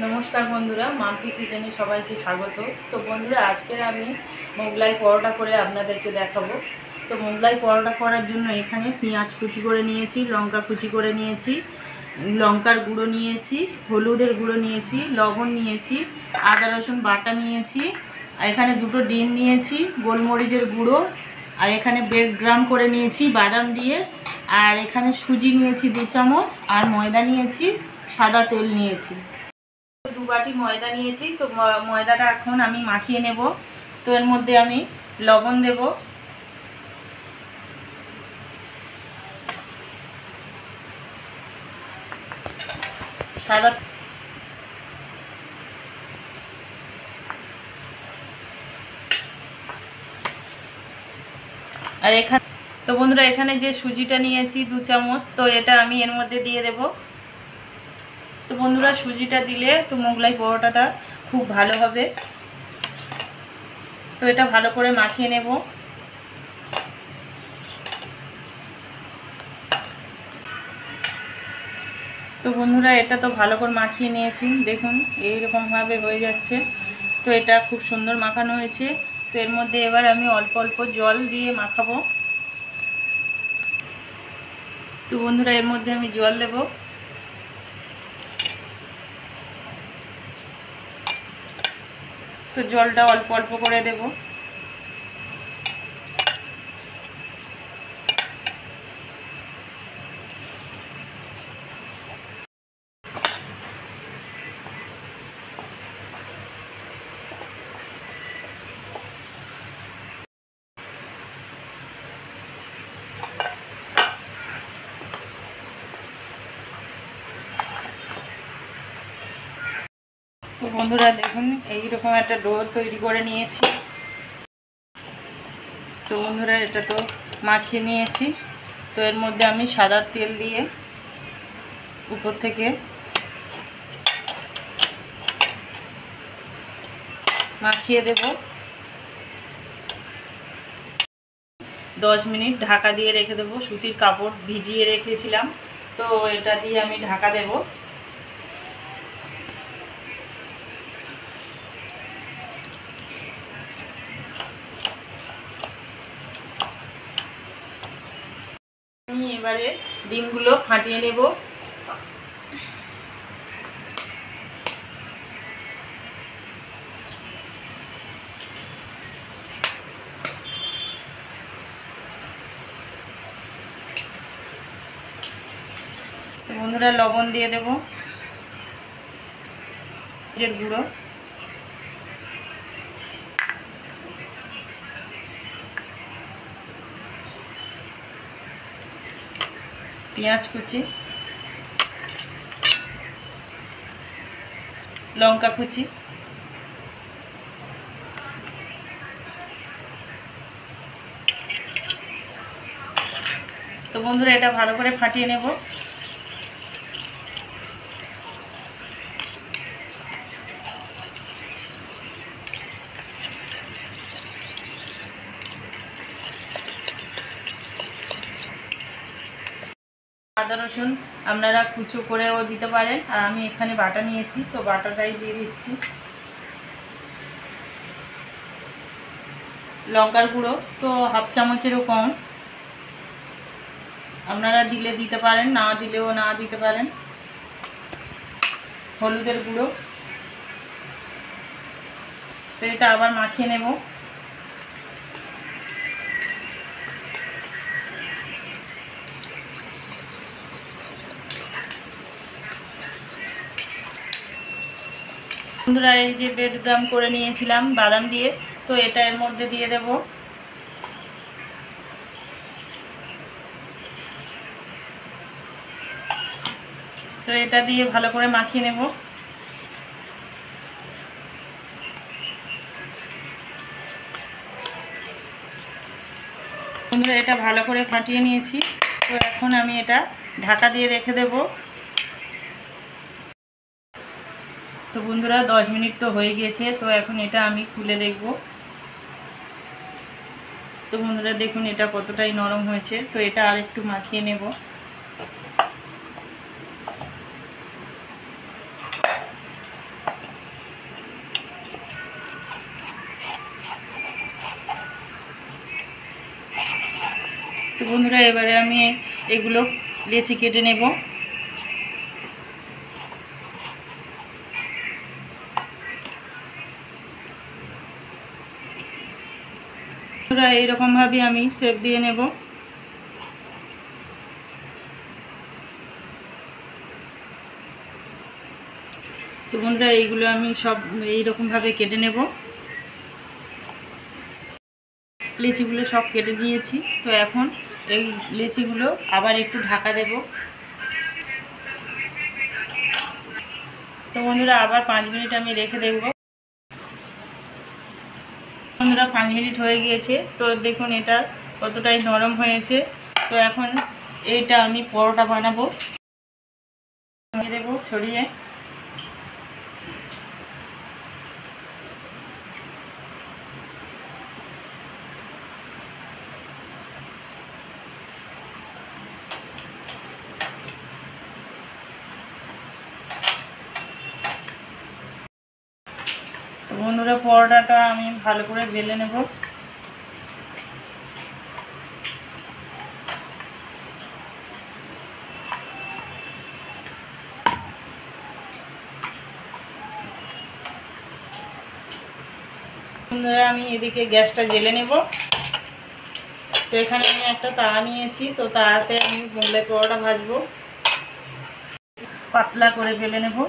নমস্কার বন্ধুরা, মাম্পি কিচেনে সবাইকে স্বাগত। তো বন্ধুরা, আজকের আমি মোগলাই পরোটা করে আপনাদেরকে দেখাবো। তো মোগলাই পরোটা করার জন্য এখানে পেঁয়াজ কুচি করে নিয়েছি, লঙ্কা কুচি করে নিয়েছি, লঙ্কার গুঁড়ো নিয়েছি, হলুদের গুঁড়ো নিয়েছি, লবণ নিয়েছি, আদা রসুন বাটা নিয়েছি, আর এখানে দুটো ডিম নিয়েছি, গোলমরিচের গুঁড়ো, আর এখানে ব্রেড গ্রাম করে নিয়েছি বাদাম দিয়ে, আর এখানে সুজি নিয়েছি 2 চামচ, আর ময়দা নিয়েছি, সাদা তেল নিয়েছি। 2 বাটি ময়দা নিয়েছি। তো ময়দাটা এখন আমি মাখিয়ে নেব। তো এর মধ্যে আমি লবণ দেব, সাদা, আর এখানে তো বন্ধুরা এখানে যে সুজিটা নিয়েছি 2 চামচ, তো এটা আমি এর মধ্যে দিয়ে দেব। তো বন্ধুরা, সুজিটা দিলে তো মোগলাই পরোটাটা খুব ভালো হবে। তো এটা ভালো করে মাখিয়ে নেব। তো বন্ধুরা, এটা তো ভালো করে মাখিয়ে নিয়েছি, দেখুন এইরকমভাবে হয়ে যাচ্ছে। তো এটা খুব সুন্দর মাখানো হয়েছে। তো এর মধ্যে এবার আমি অল্প অল্প জল দিয়ে মাখাবো। তো বন্ধুরা, এর মধ্যে আমি জল দেব। তো জলটা অল্প অল্প করে দেব। তো বন্ধুরা দেখুন, এইরকম একটা ডো তৈরি করে নিয়েছি। তো বন্ধুরা, এটা তো মাখিয়ে নিয়েছি। তো এর মধ্যে আমি সাদা তেল দিয়ে উপর থেকে মাখিয়ে দেব। 10 মিনিট ঢাকা দিয়ে রেখে দেবো। সুতির কাপড় ভিজিয়ে রেখেছিলাম, তো এটা দিয়ে আমি ঢাকা দেব। আমি এবারে ডিমগুলো ফাটিয়ে নেব। বন্ধুরা, লবণ দিয়ে দেব, জিরের গুঁড়ো, পেঁয়াজ কুচি, লঙ্কা কুচি, তো বন্ধুরা এটা ভালো করে ফাটিয়ে নেব। আদা রসুন আপনারা কুচো করেও দিতে পারেন, আর আমি এখানে বাটা নিয়েছি, তো বাটাটাই দিয়ে দিচ্ছি। লঙ্কার গুঁড়ো তো 1/2 চামচেরও কম, আপনারা দিলে দিতে পারেন, না দিলেও না দিতে পারেন। হলুদের গুঁড়ো, তো এটা আবার মাখিয়ে নেব। বন্ধুরা, এই যে ব্রেড গ্রাম করে নিয়েছিলাম বাদাম দিয়ে, তো এটা এর মধ্যে দিয়ে দেব। তো এটা দিয়ে ভালো করে মাখিয়ে নেব। বন্ধুরা, এটা ভালো করে ফাটিয়ে নিয়েছি। তো এখন আমি এটা ঢাকা দিয়ে রেখে দেব। তো বন্ধুরা, 10 মিনিট তো হয়ে গিয়েছে। তো এখন এটা আমি খুলে দেখব। তো বন্ধুরা দেখুন, এটা কতটাই নরম হয়েছে। তো এটা আর একটু মাখিয়ে নেব। বন্ধুরা এবারে আমি এগুলো লেচি কেটে নেব। বন্ধুরা এইরকমভাবে আমি শেপ দিয়ে নেব। তো বন্ধুরা এইগুলো আমি সব এইরকমভাবে কেটে নেব। লেচিগুলো সব কেটে নিয়েছি। তো এখন এই লেচিগুলো আবার একটু ঢাকা দেব। তো বন্ধুরা আবার 5 মিনিট আমি রেখে দেব। বন্ধুরা 5 মিনিট হয়ে গিয়েছে। তো দেখুন এটা কতটাই নরম হয়েছে। তো এখন এইটা আমি পরোটা বানাবো। দেবো ছড়িয়ে। তো বন্ধুরা পরোটাটা আমি ভালো করে বেলে নেব। বন্ধুরা আমি এদিকে গ্যাসটা জ্বেলে নেব। তো এখানে আমি একটা তাওয়া নিয়েছি। তো তাওয়াতে আমি মোগলাই পরোটা ভাজবো। পাতলা করে বেলে নেব।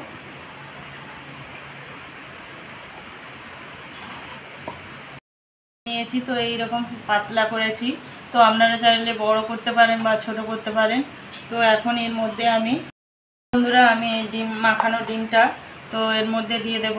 নিয়েছি তো এইরকম পাতলা করেছি। তো আপনারা চাইলে বড় করতে পারেন বা ছোট করতে পারেন। তো এখন এর মধ্যে আমি বন্ধুরা আমি এই ডিম মাখানো ডিমটা তো এর মধ্যে দিয়ে দেব।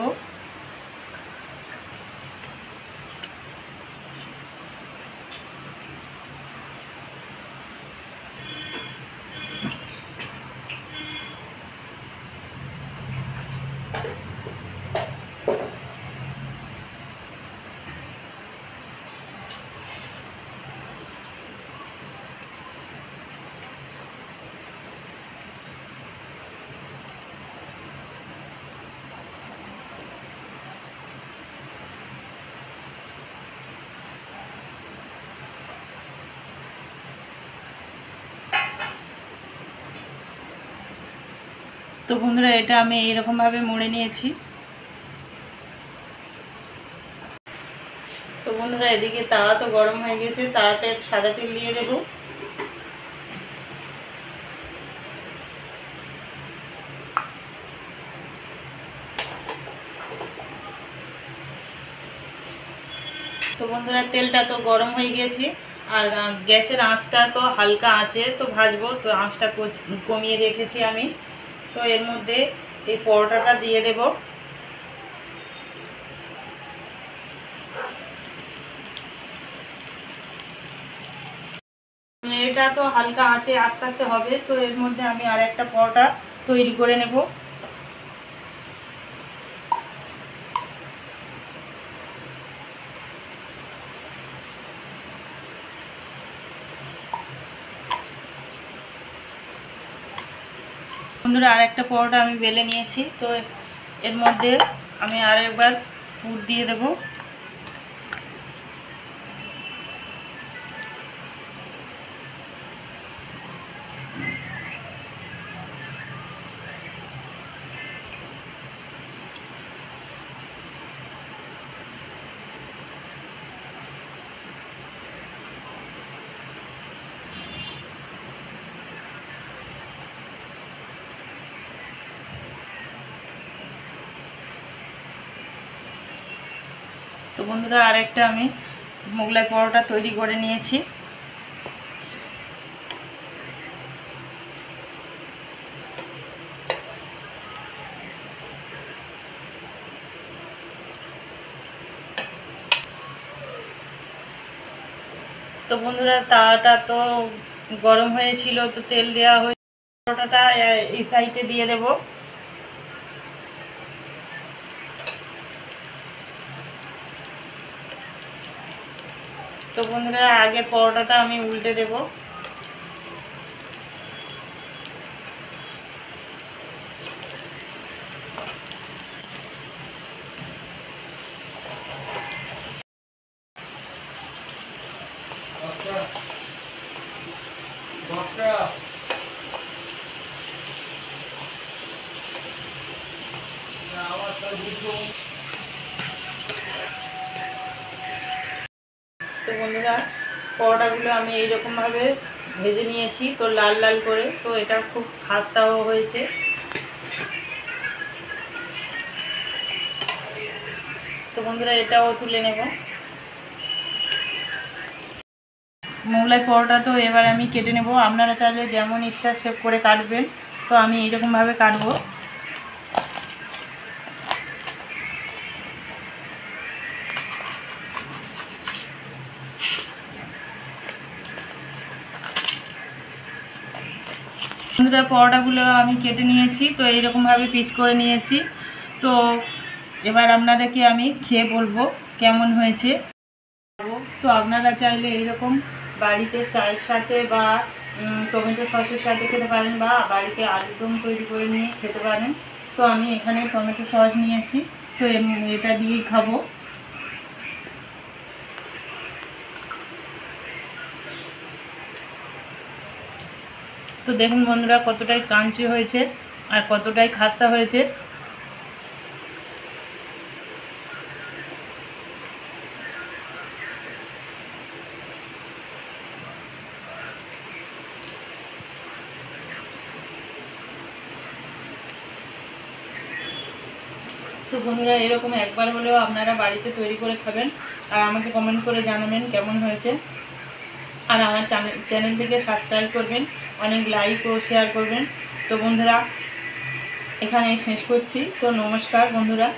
তো বন্ধুরা এটা আমি এইরকমভাবে মুড়ে নিয়েছি। তো বন্ধুরা এদিকে তাওয়া তো গরম হয়ে গেছে। তাওয়াতে সাদা তেল দিয়ে দেব। তো বন্ধুরা তেলটা তো গরম হয়ে গেছে। আর গ্যাসের আঁচটা তো হালকা আঁচে তো ভাজবো। তো আঁচটা কমিয়ে রেখেছি আমি। তো এর মধ্যে এই পরোটাটা দিয়ে দেব। এটা তো হালকা আঁচে আস্তে আস্তে হবে। তো এর মধ্যে আমি আর একটা পরোটা তৈরি করে নেব। বন্ধুরা আর একটা পরোটা আমি বেলে নিয়েছি। তো এর মধ্যে আমি আর একবার পুর দিয়ে দেব। তো বন্ধুরা আরেকটা আমি মোগলাই পরোটা তৈরি করে নিয়েছি। তো বন্ধুরা তাওয়াটা তো গরম হয়েছিল। তো তেল দেওয়া হয়ে পরোটাটা এই সাইডে দিয়ে দেব। তো বন্ধুরা আগে পরোটাটা আমি উল্টে দেব। তো বন্ধুরা, পরোটাগুলো আমি এইরকমভাবে ভেজে নিয়েছি, তো লাল লাল করে। তো এটা খুব খাস্তাও হয়েছে। তো বন্ধুরা, এটাও তুলে নেব। মোগলাই পরোটা তো এবার আমি কেটে নেব। আপনারা চাইলে যেমন ইচ্ছা শেপ করে কাটবেন, তো আমি এইরকমভাবে কাটবো। বন্ধুরা, পরোটাগুলো আমি কেটে নিয়েছি, তো এইরকমভাবে পিস করে নিয়েছি। তো এবার আপনাদেরকে আমি খেয়ে বলবো কেমন হয়েছে। তো আপনারা চাইলে এইরকম বাড়িতে চায়ের সাথে বা টমেটো সসের সাথে খেতে পারেন, বা বাড়িতে আলুর দম তৈরি করে নিয়ে খেতে পারেন। তো আমি এখানে টমেটো সস নিয়েছি, তো এটা দিয়েই খাবো। তো দেখুন বন্ধুরা, কতটাই ক্রাঞ্চি হয়েছে আর কতটাই খাস্তা হয়েছে। তো বন্ধুরা, এরকম একবার হলেও আপনারা বাড়িতে তৈরি করে খাবেন, আর আমাকে কমেন্ট করে জানাবেন কেমন হয়েছে। আর আমার চ্যানেলটিকে সাবস্ক্রাইব করবেন, অনেক লাইক ও শেয়ার করবেন। তো বন্ধুরা, এখানেই শেষ করছি। তো নমস্কার বন্ধুরা।